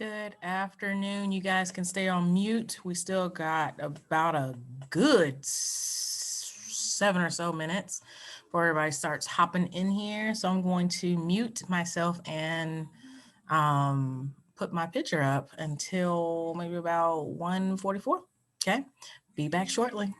Good afternoon. You guys can stay on mute. We still got about a good 7 or so minutes before everybody starts hopping in here. So I'm going to mute myself and put my picture up until maybe about 1:44. Okay, be back shortly.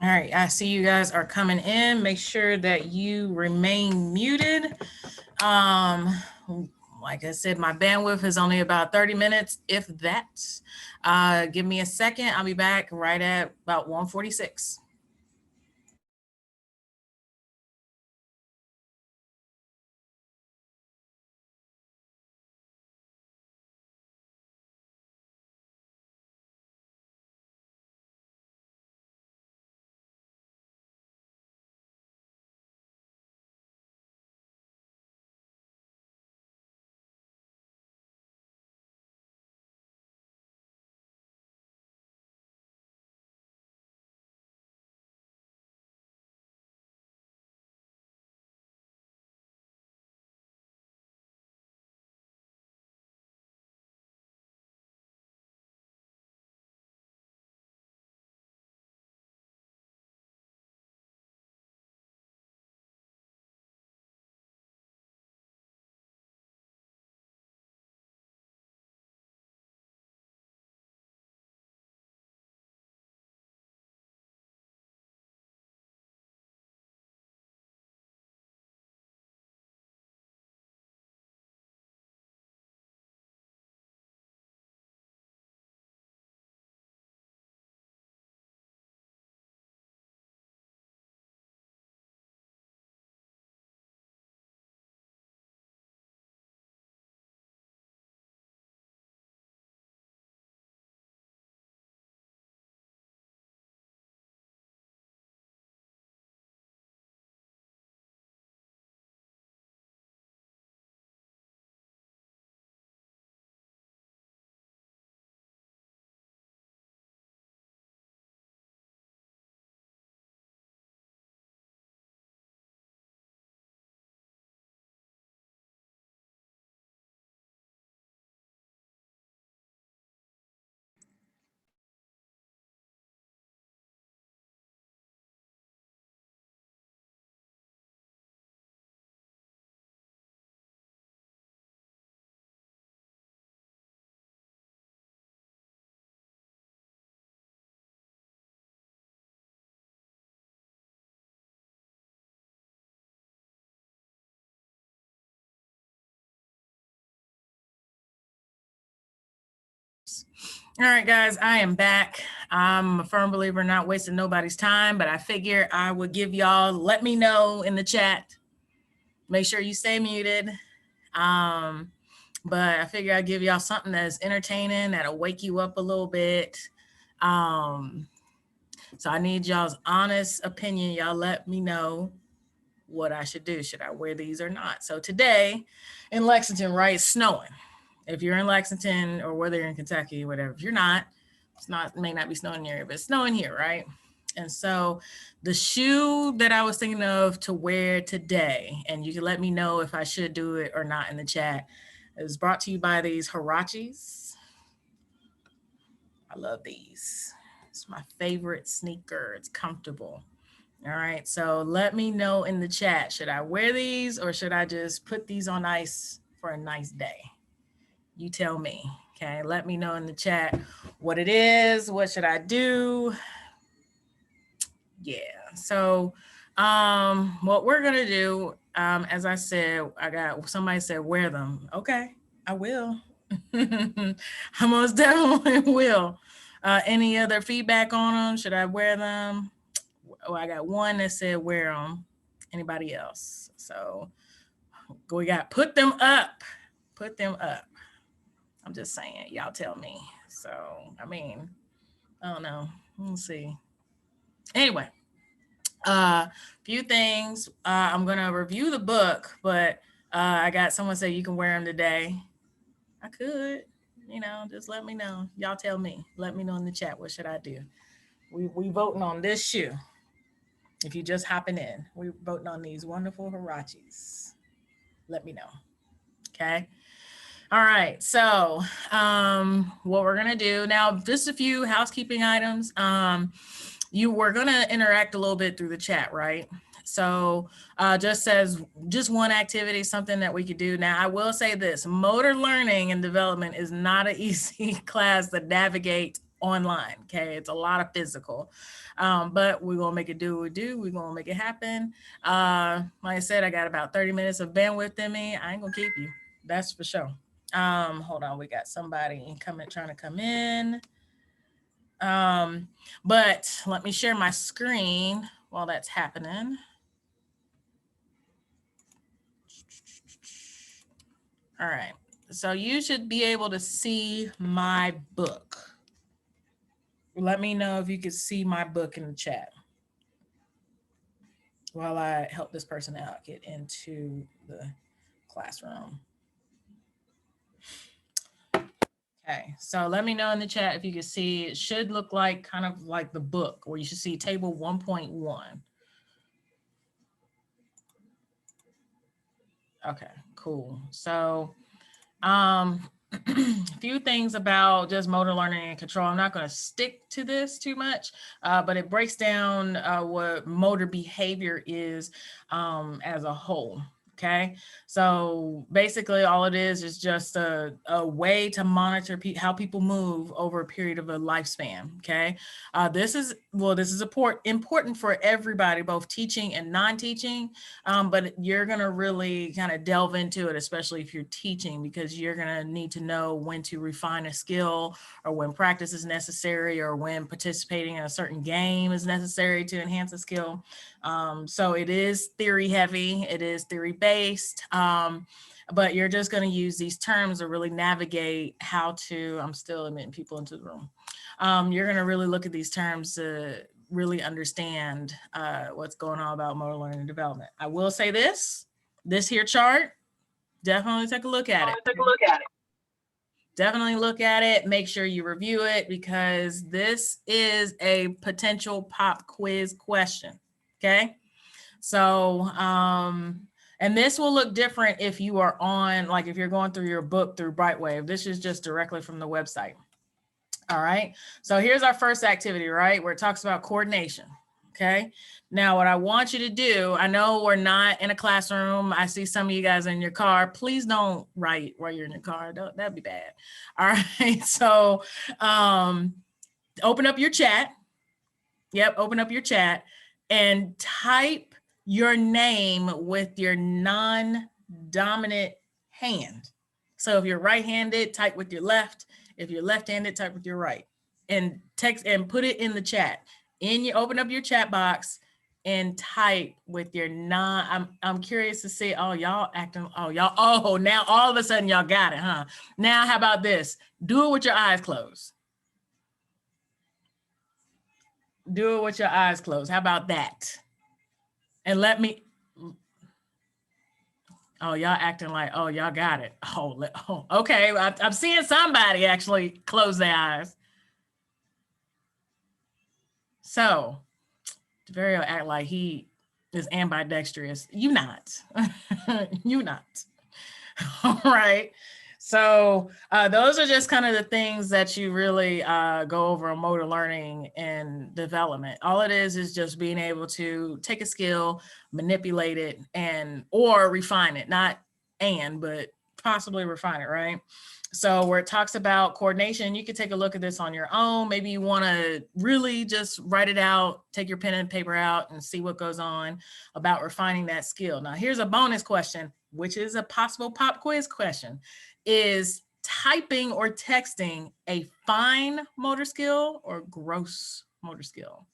All right, I see you guys are coming in. Make sure that you remain muted. Like I said, my bandwidth is only about 30 minutes, if that. Give me a second. I'll be back right at about 1:46. All right, guys, I am back. I'm a firm believer in not wasting nobody's time, but I figure I would give y'all, let me know in the chat. Make sure you stay muted. But I figure I'd give y'all something that's entertaining, that'll wake you up a little bit. So I need y'all's honest opinion. Y'all let me know what I should do. Should I wear these or not? So today in Lexington, right, it's snowing. If you're in Lexington or whether you're in Kentucky, whatever, if you're not, it may not be snowing near you, but it's snowing here, right? And so the shoe that I was thinking of to wear today, and you can let me know if I should do it or not in the chat, is brought to you by these Huaraches. I love these. It's my favorite sneaker. It's comfortable. All right, so let me know in the chat, should I wear these or should I just put these on ice for a nice day? You tell me, okay? Let me know in the chat what it is, what should I do? Yeah, so what we're gonna do, as I said, somebody said wear them. Okay, I will. I most definitely will. Any other feedback on them? Should I wear them? Oh, I got one that said wear them. Anybody else? So we got put them up. Put them up. I'm just saying, y'all tell me. So, I mean, I don't know. Let's see. Anyway, few things. I'm going to review the book, but I got someone say you can wear them today. I could, just let me know. Y'all tell me. Let me know in the chat. What should I do? We voting on this shoe. If you just hopping in, we voting on these wonderful Huaraches. Let me know. Okay. All right, so what we're gonna do now, just a few housekeeping items. We're gonna interact a little bit through the chat, right? So just one activity, something that we could do. Now, I will say this, motor learning and development is not an easy class to navigate online, okay? It's a lot of physical, but we're gonna make it do what we do. We're gonna make it happen. Like I said, I got about 30 minutes of bandwidth in me. I ain't gonna keep you, that's for sure. Hold on, we got somebody trying to come in. But let me share my screen while that's happening. All right, so you should be able to see my book. Let me know if you can see my book in the chat while I help this person out get into the classroom. Okay, so let me know in the chat if you can see. It should look like kind of like the book, where you should see table 1.1. Okay, cool. So a few things about just motor learning and control. I'm not going to stick to this too much, but it breaks down what motor behavior is as a whole. Okay, so basically all it is just a way to monitor how people move over a period of a lifespan. Okay, this is important for everybody, both teaching and non-teaching, but you're going to really kind of delve into it, especially if you're teaching, because you're going to need to know when to refine a skill, or when practice is necessary, or when participating in a certain game is necessary to enhance a skill. So it is theory heavy, it is theory based, but you're just going to use these terms to really navigate how to, I'm still admitting people into the room. You're going to really look at these terms to really understand what's going on about motor learning and development. I will say this here chart, definitely take a look at it. Definitely look at it, make sure you review it, because this is a potential pop quiz question. Okay, so and this will look different if you are on, like if you're going through your book through Brightwave. This is just directly from the website. All right, so here's our first activity, right, where it talks about coordination. Okay, now what I want you to do, I know we're not in a classroom. I see some of you guys in your car. Please don't write while you're in your car. That'd be bad. All right, so open up your chat. Yep, open up your chat and type your name with your non-dominant hand. So if you're right-handed, type with your left. If you're left-handed, type with your right and text and put it in the chat. Open up your chat box and type with your I'm curious to see, oh, y'all acting, now all of a sudden y'all got it, huh? Now, how about this? Do it with your eyes closed. Do it with your eyes closed. How about that? And let me, oh, y'all acting like, oh, y'all got it. Oh, okay. I'm seeing somebody actually close their eyes. So, Deverio act like he is ambidextrous. You not. You not. All right. So those are just kind of the things that you really go over in motor learning and development. All it is just being able to take a skill, manipulate it, or refine it. Not but possibly refine it, right? So where it talks about coordination, you could take a look at this on your own. Maybe you want to really just write it out, take your pen and paper out and see what goes on about refining that skill. Now, here's a bonus question, which is a possible pop quiz question. Is typing or texting a fine motor skill or gross motor skill?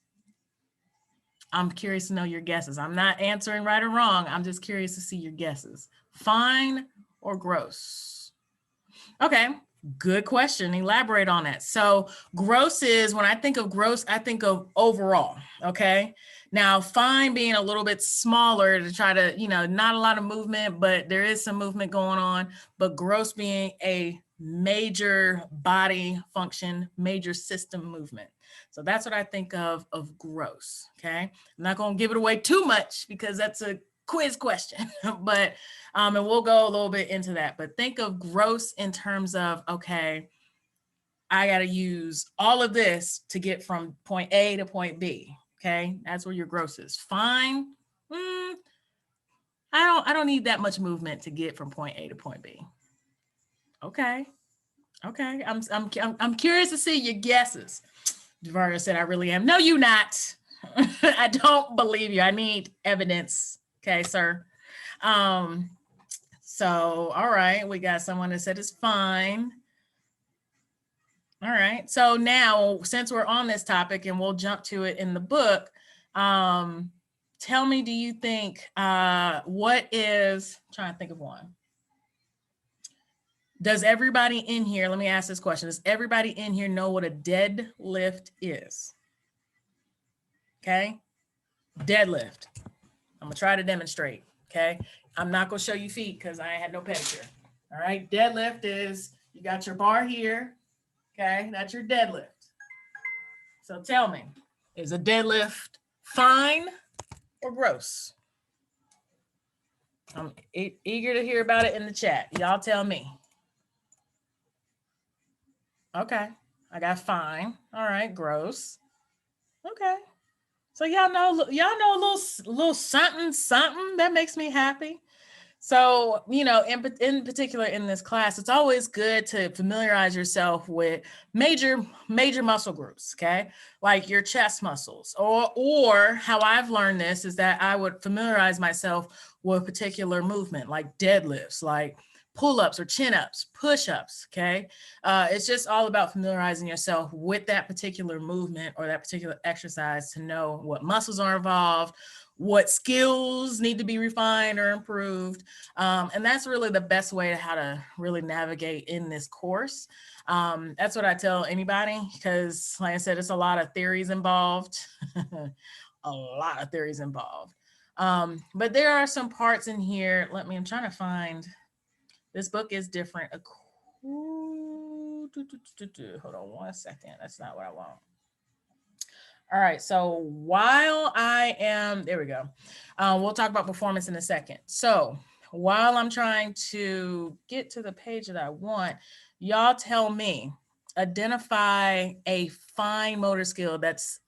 I'm curious to know your guesses. I'm not answering right or wrong. I'm just curious to see your guesses. Fine or gross? Okay, good question. Elaborate on that. So gross is, when I think of gross, I think of overall, okay? Now, fine being a little bit smaller to try to, not a lot of movement, but there is some movement going on, but gross being a major body function, major system movement. So that's what I think of gross, okay? I'm not gonna give it away too much because that's a quiz question, but, and we'll go a little bit into that, but think of gross in terms of, okay, I got to use all of this to get from point A to point B. Okay. That's where your gross is. Fine. I don't need that much movement to get from point A to point B. Okay. Okay. I'm curious to see your guesses. Devaria said, I really am. No, you not. I don't believe you. I need evidence. Okay, sir. So, all right. We got someone that said it's fine. All right. So now, since we're on this topic and we'll jump to it in the book, tell me, do you think, I'm trying to think of one. Does everybody in here, let me ask this question. Does everybody in here know what a deadlift is? Okay. Deadlift. I'm going to try to demonstrate. Okay. I'm not going to show you feet because I ain't had no pedicure. All right. Deadlift is, you got your bar here. Okay. That's your deadlift. So tell me, is a deadlift fine or gross? I'm eager to hear about it in the chat. Y'all tell me. Okay. I got fine. All right. Gross. Okay. So y'all know a little something that makes me happy. So, in particular in this class, it's always good to familiarize yourself with major muscle groups, okay? Like your chest muscles, or how I've learned this is that I would familiarize myself with a particular movement, like deadlifts, like pull-ups or chin-ups, push-ups, okay? It's just all about familiarizing yourself with that particular movement or that particular exercise to know what muscles are involved, what skills need to be refined or improved. And that's really the best way to how to really navigate in this course. That's what I tell anybody, because like I said, it's a lot of theories involved, a lot of theories involved. But there are some parts in here. I'm trying to find, this book is different. Hold on one second. That's not what I want. All right, so while there we go. We'll talk about performance in a second. So while I'm trying to get to the page that I want, y'all tell me, identify a fine motor skill that's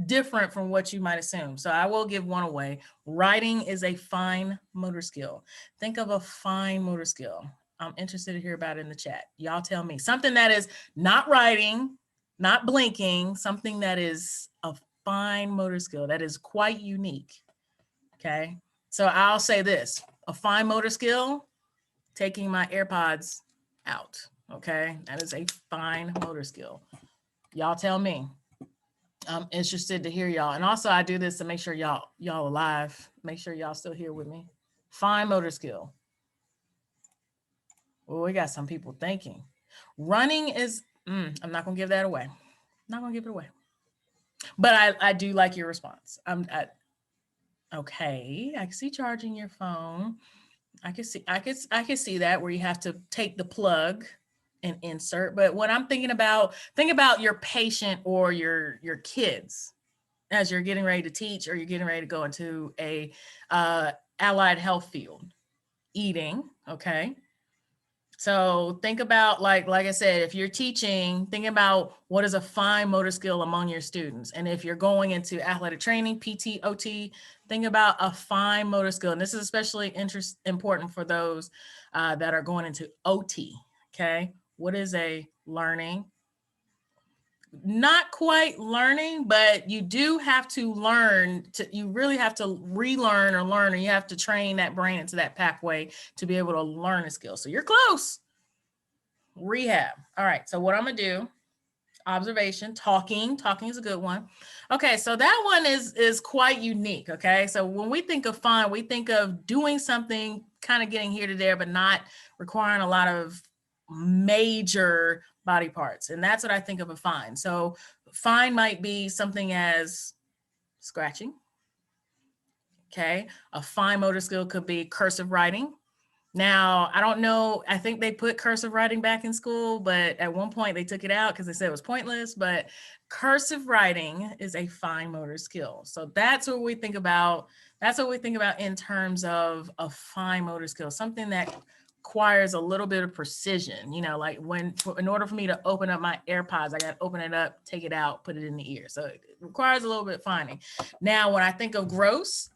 different from what you might assume. So I will give one away. Writing is a fine motor skill. Think of a fine motor skill. I'm interested to hear about it in the chat. Y'all tell me something that is not writing, not blinking, something that is a fine motor skill that is quite unique. Okay. So I'll say this, a fine motor skill, taking my AirPods out. Okay, that is a fine motor skill. Y'all tell me. I'm interested to hear y'all. And also I do this to make sure y'all alive. Make sure y'all still here with me. Fine motor skill. Well, we got some people thinking. Running is, I'm not going to give that away. Not going to give it away. But I do like your response. Okay, I can see charging your phone. I can see that where you have to take the plug and insert. But what I'm thinking about, think about your patient or your kids as you're getting ready to teach or you're getting ready to go into a allied health field. Eating, okay? So think about, like I said, if you're teaching, think about what is a fine motor skill among your students. And if you're going into athletic training, PT, OT, think about a fine motor skill. And this is especially important for those that are going into OT, okay? What is a learning? Not quite learning, but you do have to learn you really have to relearn or learn, or you have to train that brain into that pathway to be able to learn a skill. So you're close. Rehab. All right. So what I'm going to do, observation, talking is a good one. Okay. So that one is quite unique. Okay. So when we think of fine, we think of doing something, kind of getting here to there, but not requiring a lot of major body parts. And that's what I think of a fine. So fine might be something as scratching. Okay. A fine motor skill could be cursive writing. Now, I don't know, I think they put cursive writing back in school, but at one point they took it out because they said it was pointless. But cursive writing is a fine motor skill. So that's what we think about. That's what we think about in terms of a fine motor skill, something that requires a little bit of precision. You know, like in order for me to open up my AirPods, I got to open it up, take it out, put it in the ear. So it requires a little bit of fining. Now, when I think of gross,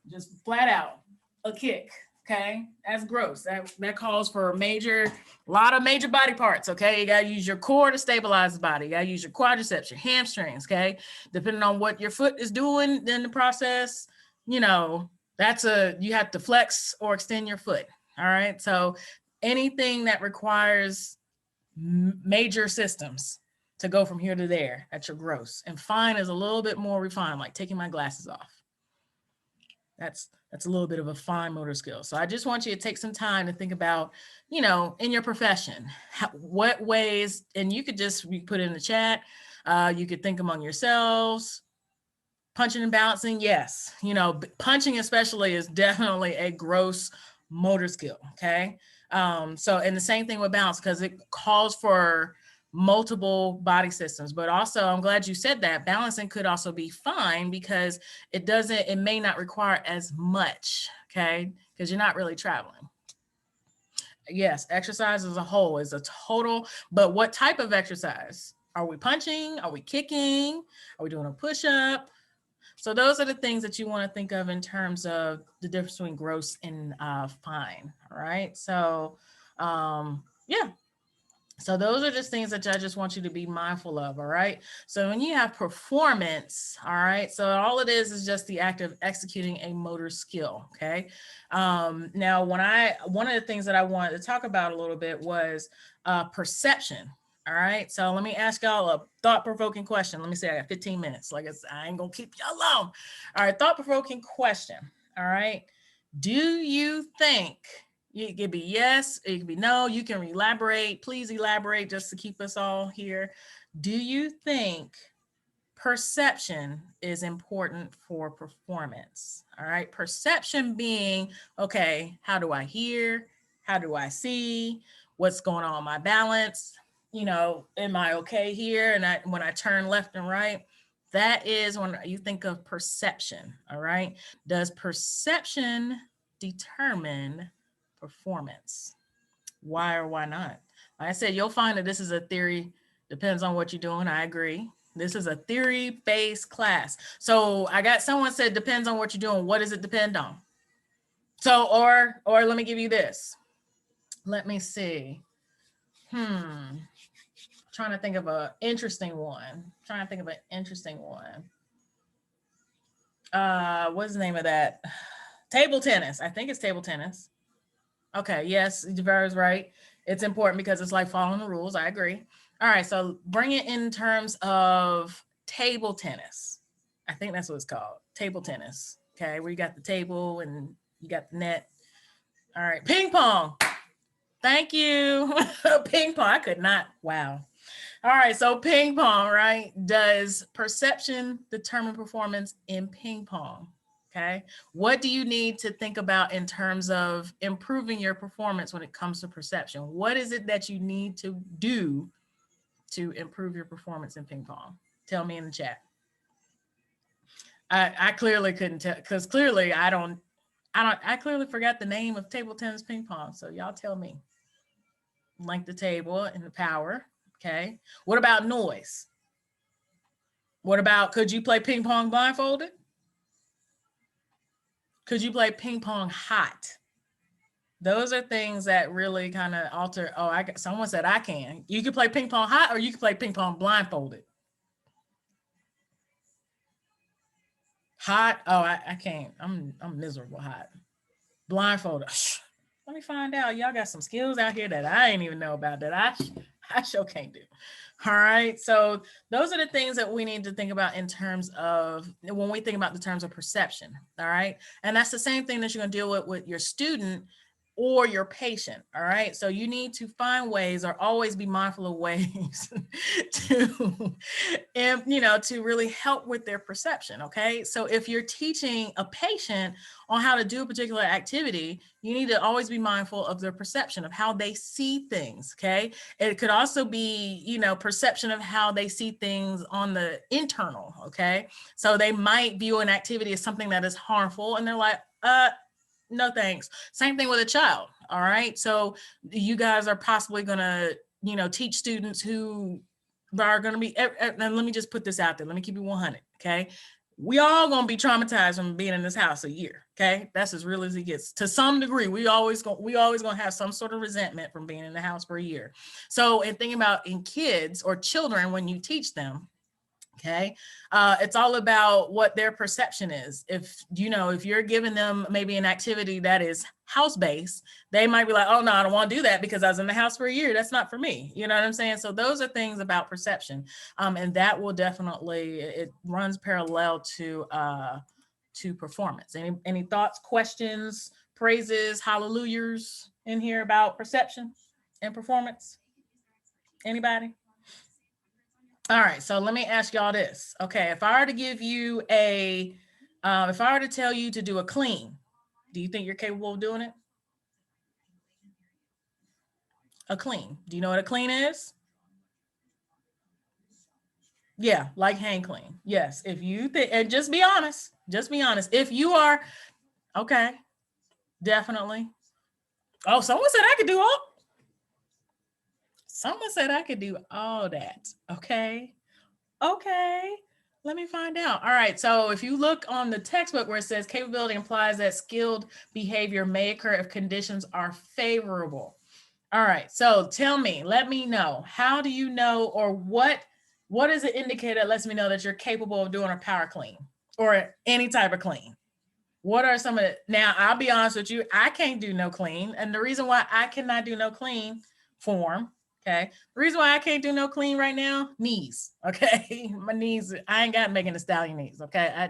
just flat out, a kick, okay? That's gross. That calls for a lot of major body parts, okay? You gotta use your core to stabilize the body. You gotta use your quadriceps, your hamstrings, okay? Depending on what your foot is doing in the process, you know, you have to flex or extend your foot, all right? So anything that requires major systems to go from here to there, that's your gross. And fine is a little bit more refined, like taking my glasses off. That's a little bit of a fine motor skill. So I just want you to take some time to think about, you know, in your profession, what ways, and you could just put it in the chat. You could think among yourselves. Punching and bouncing, yes. You know, punching especially is definitely a gross motor skill, okay? So, and the same thing with bounce, because it calls for multiple body systems. But also, I'm glad you said that. Balancing could also be fine because it may not require as much, okay? Because you're not really traveling. Yes, exercise as a whole is a total, but what type of exercise? Are we punching? Are we kicking? Are we doing a push-up? So those are the things that you want to think of in terms of the difference between gross and fine, all right? So yeah. So those are just things that I just want you to be mindful of, all right? So when you have performance, all right, so all it is just the act of executing a motor skill, okay? Now, one of the things that I wanted to talk about a little bit was perception, all right? So let me ask y'all a thought-provoking question. Let me say I got 15 minutes. Like I ain't gonna keep y'all long. All right, thought-provoking question, all right? Do you think, it could be yes, it could be no, you can elaborate, please elaborate just to keep us all here. Do you think perception is important for performance? All right, perception being, okay, how do I hear? How do I see? What's going on with my balance? You know, am I okay here? And when I turn left and right, that is when you think of perception, all right? Does perception determine performance? Why or why not? Like I said, you'll find that this is a theory, depends on what you're doing. I agree. This is a theory-based class. So I got someone said depends on what you're doing. What does it depend on? So, or let me give you this. Let me see. Trying to think of an interesting one. What's the name of that? Table tennis. I think it's table tennis. Okay, yes, Javera's right. It's important because it's like following the rules. I agree. All right, so bring it in terms of table tennis. I think that's what it's called, table tennis. Okay, where you got the table and you got the net. All right, ping pong. Thank you. Ping pong. I could not. Wow. All right, so ping pong, right? Does perception determine performance in ping pong? Okay. What do you need to think about in terms of improving your performance when it comes to perception? What is it that you need to do to improve your performance in ping pong? Tell me in the chat. I clearly couldn't tell because clearly I clearly forgot the name of table tennis ping pong. So y'all tell me. Length the table and the power. Okay. What about noise? What about, could you play ping pong blindfolded? Could you play ping pong hot? Those are things that really kind of alter. Oh, someone said I can. You can play ping pong hot or you can play ping pong blindfolded. Hot? Oh, I can't. I'm miserable hot. Blindfolded. Let me find out. Y'all got some skills out here that I ain't even know about that I sure can't do. All right. So those are the things that we need to think about in terms of when we think about the terms of perception. All right. And that's the same thing that you're going to deal with your student or your patient. All right. So you need to find ways or always be mindful of ways to, to really help with their perception. Okay. So if you're teaching a patient on how to do a particular activity, you need to always be mindful of their perception of how they see things. Okay. It could also be, perception of how they see things on the internal. Okay. So they might view an activity as something that is harmful and they're like, no, thanks. Same thing with a child. All right. So you guys are possibly going to, teach students who are going to be, and let me just put this out there. Let me keep it 100. Okay. We all going to be traumatized from being in this house a year. Okay. That's as real as it gets. To some degree, we always going to have some sort of resentment from being in the house for a year. So in thinking about in kids or children, when you teach them, okay. It's all about what their perception is. If you're giving them maybe an activity that is house-based, they might be like, oh no, I don't want to do that because I was in the house for a year. That's not for me. You know what I'm saying? So those are things about perception. And that will definitely, it runs parallel to performance. Any thoughts, questions, praises, hallelujahs in here about perception and performance? Anybody? All right, so let me ask y'all this. Okay, if I were to give you if I were to tell you to do a clean, do you think you're capable of doing it? A clean. Do you know what a clean is? Yeah, like hang clean. Yes. If you think, and just be honest. Just be honest. If you are, okay, definitely. Oh, someone said I could do all. Someone said I could do all that. Okay. Okay. Let me find out. All right. So if you look on the textbook where it says capability implies that skilled behavior may occur if conditions are favorable. All right. So tell me, let me know. How do you know, or what is an indicator that lets me know that you're capable of doing a power clean or any type of clean? What are some of the, now I'll be honest with you, I can't do no clean. And the reason why I cannot do no clean form, okay, the reason why I can't do no clean right now, knees, okay, my knees, I ain't got Megan Thee Stallion knees, okay,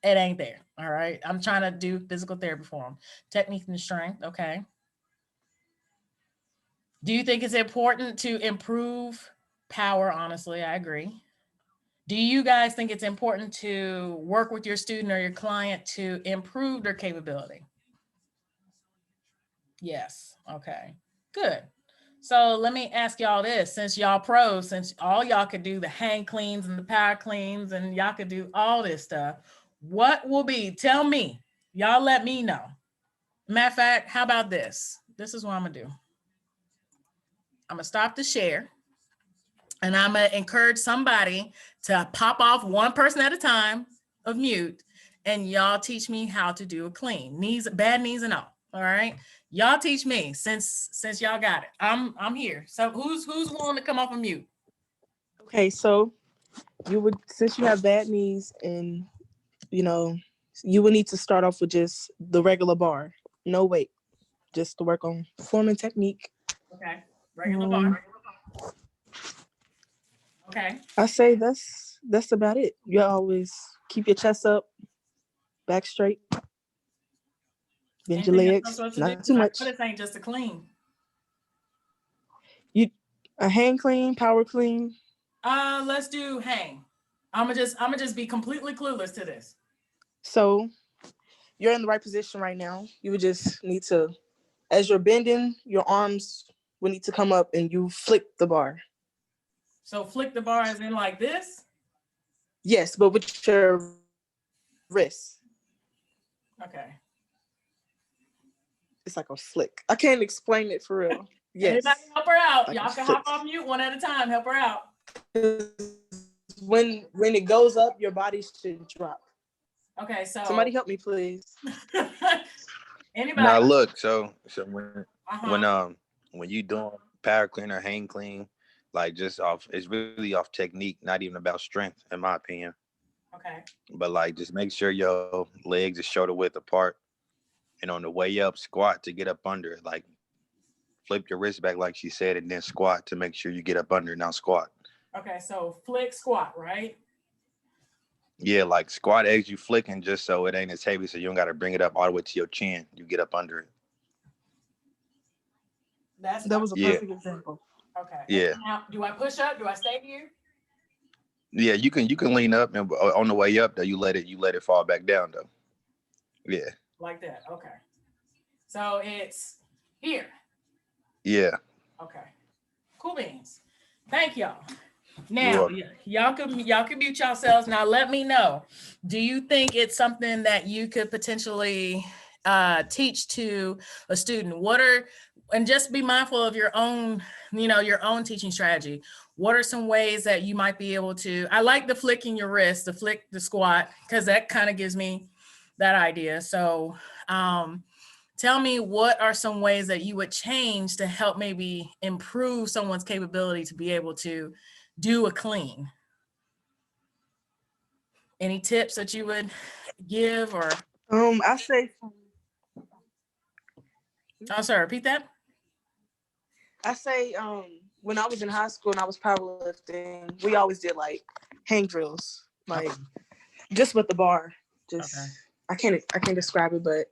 it ain't there, all right, I'm trying to do physical therapy for them, technique and strength, okay. Do you think it's important to improve power? Honestly, I agree. Do you guys think it's important to work with your student or your client to improve their capability? Yes. Okay. Good. So let me ask y'all this, since y'all pros, since all y'all could do the hang cleans and the power cleans and y'all could do all this stuff, what will be, tell me, y'all let me know. Matter of fact, how about this? This is what I'm gonna do. I'm gonna stop the share and I'm gonna encourage somebody to pop off one person at a time of mute and y'all teach me how to do a clean, knees, bad knees and all right? Y'all teach me since y'all got it. I'm here. So who's willing to come off of mute? Okay, so you would, since you have bad knees and you would need to start off with just the regular bar, no weight, just to work on form and technique. Okay. Regular Um, bar. Okay. I say that's about it. You always keep your chest up, back straight, bend your Anything else I'm legs, supposed to do? not too Because I know much. this ain't just a clean. You a hand clean, power clean. Let's do hang. I'm gonna just be completely clueless to this. So you're in the right position right now. You would just need to, as you're bending, your arms will need to come up and you flick the bar. So flick the bar as in like this. Yes, but with your wrist. Okay. It's like a flick. I can't explain it for real. Anybody Yes, help her out? like a Y'all can flick. hop off mute one at a time. Help her out. 'Cause when it goes up, your body should drop. Okay, Somebody so help me, please. anybody? Now look, so when Uh-huh. when you doing power clean or hang clean, like just off, it's really off technique, not even about strength, in my opinion. Okay. But like, just make sure your legs are shoulder width apart, and on the way up, squat to get up under it. Like, flip your wrist back, like she said, and then squat to make sure you get up under it. Now squat. Okay, so flick squat, right? Yeah, like squat as you flicking, just so it ain't as heavy, so you don't got to bring it up all the way to your chin. You get up under it. That's That was a Yeah, perfect example. okay. And yeah. now do I push up? Do I stay here? Yeah, you can lean up, and on the way up though, you let it fall back down though. Yeah, Like that. Okay. So it's here. yeah. Okay. Cool beans. Thank y'all. You're Now, welcome. y'all can mute yourselves. Now, let me know. Do you think it's something that you could potentially teach to a student? And just be mindful of your own, your own teaching strategy. What are some ways that you might be able to? I like the flicking your wrist, the flick, the squat, because that kind of gives me that idea. So, tell me what are some ways that you would change to help maybe improve someone's capability to be able to do a clean? Any tips that you would give or, I say oh, sorry, repeat that? I say when I was in high school and I was powerlifting, we always did like hang drills, like Okay. just with the bar. Just Okay. I can't describe it, but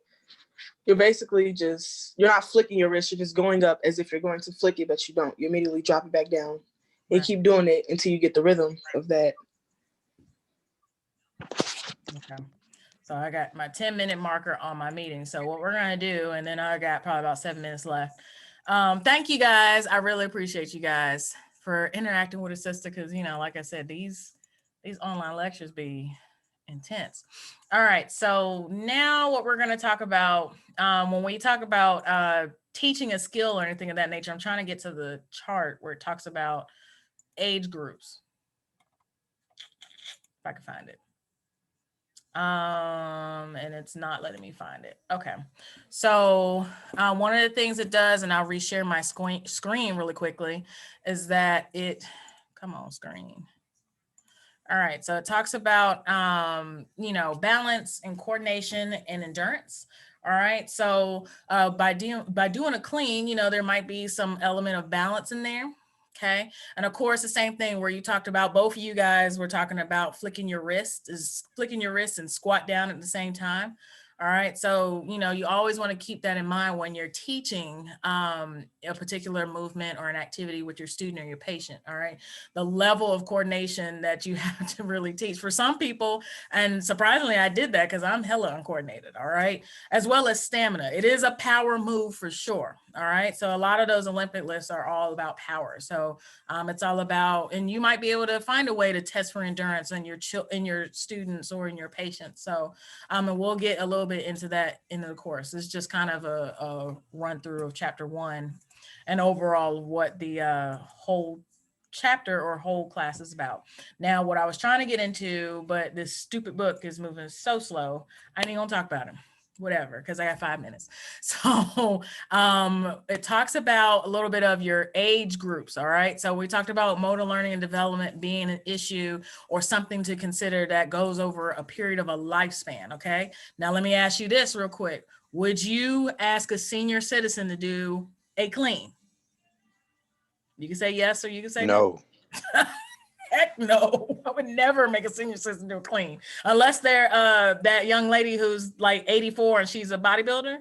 you're basically just you're not flicking your wrist. You're just going up as if you're going to flick it, but you don't. You immediately drop it back down. And you Right. keep doing it until you get the rhythm of that. Okay. So I got my 10-minute marker on my meeting. So what we're going to do, and then I got probably about 7 minutes left. Thank you guys. I really appreciate you guys for interacting with a sister. Cause like I said, these online lectures be intense. All right. So now what we're going to talk about, when we talk about teaching a skill or anything of that nature, I'm trying to get to the chart where it talks about age groups. If I can find it. And it's not letting me find it. Okay. So one of the things it does, and I'll reshare my screen really quickly, is that come on, screen. All right. So it talks about, balance and coordination and endurance. All right. So by doing a clean, there might be some element of balance in there. Okay. And of course, the same thing where you talked about, both of you guys were talking about flicking your wrist and squat down at the same time. All right. So, you always want to keep that in mind when you're teaching a particular movement or an activity with your student or your patient. All right. The level of coordination that you have to really teach for some people. And surprisingly, I did that because I'm hella uncoordinated. All right. As well as stamina. It is a power move for sure. All right. So a lot of those Olympic lifts are all about power. So it's all about, and you might be able to find a way to test for endurance in your students or in your patients. So, and we'll get a little bit into that into the course. It's just kind of a run through of chapter 1 and overall what the whole chapter or whole class is about. Now, what I was trying to get into, but this stupid book is moving so slow, I ain't gonna talk about it. whatever, because I got 5 minutes. So it talks about a little bit of your age groups. All right. So we talked about motor learning and development being an issue or something to consider that goes over a period of a lifespan. Okay. Now, let me ask you this real quick. Would you ask a senior citizen to do a clean? You can say yes or you can say no. No. Heck no. I would never make a senior citizen do a clean unless they're that young lady who's like 84 and she's a bodybuilder.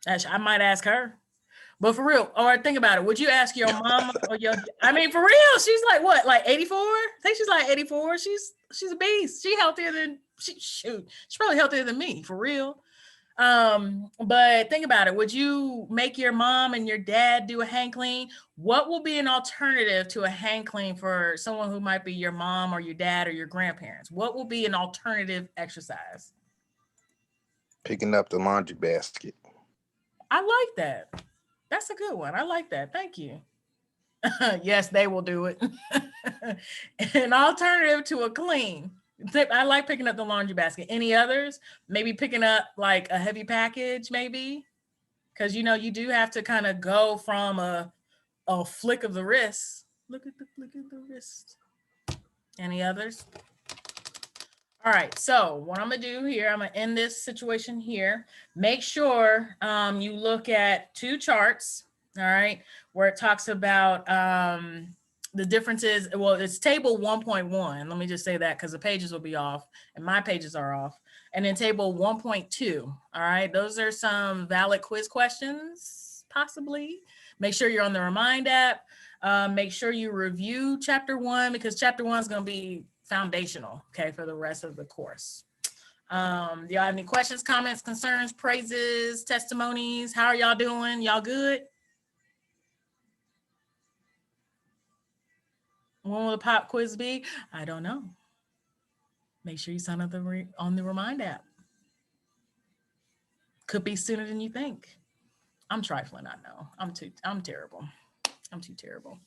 I might ask her. But for real, or think about it. Would you ask your mama or your, I mean, for real, she's like what, like 84? I think she's like 84. She's a beast. She's healthier than she's probably healthier than me, for real. But think about it. Would you make your mom and your dad do a hang clean? What will be an alternative to a hang clean for someone who might be your mom or your dad or your grandparents? What will be an alternative exercise? Picking up the laundry basket. I like that. That's a good one. I like that. Thank you. Yes, they will do it. An alternative to a clean. I like picking up the laundry basket. Any others? Maybe picking up like a heavy package, maybe? Because you do have to kind of go from a flick of the wrist. Look at the flick of the wrist. Any others? All right, so what I'm gonna do here, I'm gonna end this situation here. Make sure you look at 2 charts, all right, where it talks about the differences. Well, it's table 1.1. Let me just say that because the pages will be off and my pages are off. And then table 1.2, all right, those are some valid quiz questions, possibly. Make sure you're on the Remind app. Make sure you review chapter 1 because chapter 1 is gonna be foundational, okay, for the rest of the course. Do y'all have any questions, comments, concerns, praises, testimonies? How are y'all doing? Y'all good? When will the pop quiz be? I don't know. Make sure you sign up on the Remind app. Could be sooner than you think. I'm trifling, I know. I'm terrible. I'm too terrible.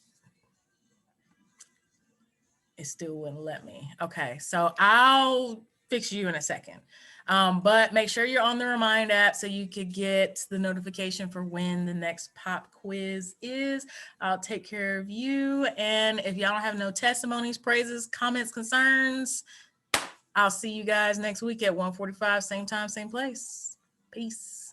It still wouldn't let me. Okay, so I'll fix you in a second. But make sure you're on the Remind app so you could get the notification for when the next pop quiz is. I'll take care of you. And if y'all don't have no testimonies, praises, comments, concerns, I'll see you guys next week at 1:45, same time, same place. Peace.